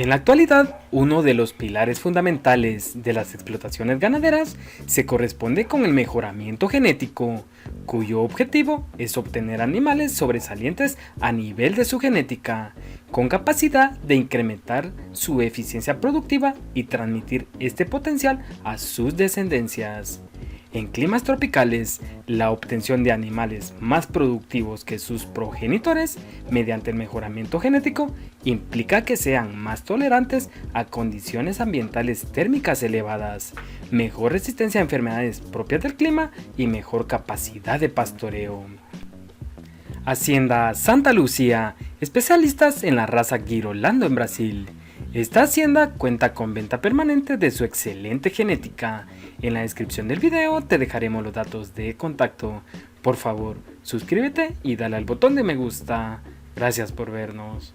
En la actualidad, uno de los pilares fundamentales de las explotaciones ganaderas se corresponde con el mejoramiento genético, cuyo objetivo es obtener animales sobresalientes a nivel de su genética, con capacidad de incrementar su eficiencia productiva y transmitir este potencial a sus descendencias. En climas tropicales, la obtención de animales más productivos que sus progenitores mediante el mejoramiento genético implica que sean más tolerantes a condiciones ambientales térmicas elevadas, mejor resistencia a enfermedades propias del clima y mejor capacidad de pastoreo. Hacienda Santa Lucía, especialistas en la raza Girolando en Brasil. Esta hacienda cuenta con venta permanente de su excelente genética. En la descripción del video te dejaremos los datos de contacto. Por favor, suscríbete y dale al botón de me gusta. Gracias por vernos.